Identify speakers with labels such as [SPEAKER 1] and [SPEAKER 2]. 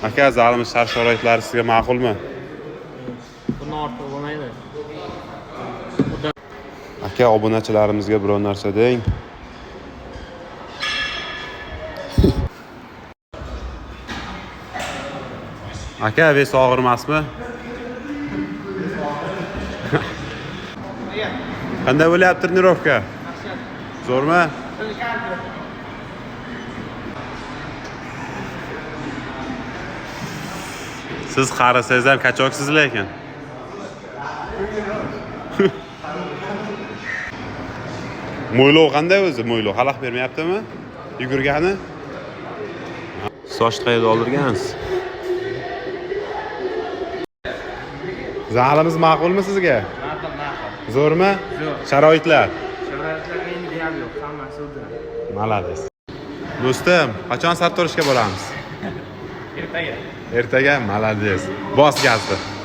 [SPEAKER 1] Aka, zalimiz shart-sharoitlari sizga ma'qulmi?
[SPEAKER 2] Bundan ortiq bo'lmaydi.
[SPEAKER 1] Aka, obunachilarimizga biror narsa deng. Aka, ves og'irmasmi? Qanday bo'lyapti trenirovka? Zo'rmi? Siz qarisangiz ham kachoksiz lekin. Mo'ylov qanday o'zi? Mo'ylov xalaq bermayaptimi? Yugurgani? Soch qayerda oldirgansiz? Zalimiz ma'qulmi sizga?
[SPEAKER 2] Ma'qul.
[SPEAKER 1] Zo'rmi?
[SPEAKER 2] Zo'r.
[SPEAKER 1] Sharoitlar?
[SPEAKER 2] Sharoitlarga endi deyarli yo'q, hammasi o'zida.
[SPEAKER 1] Malades. Do'stim, qachon sartaroshga boramiz?
[SPEAKER 2] Ertaga.
[SPEAKER 1] Ertaga, malades. Bos gazni.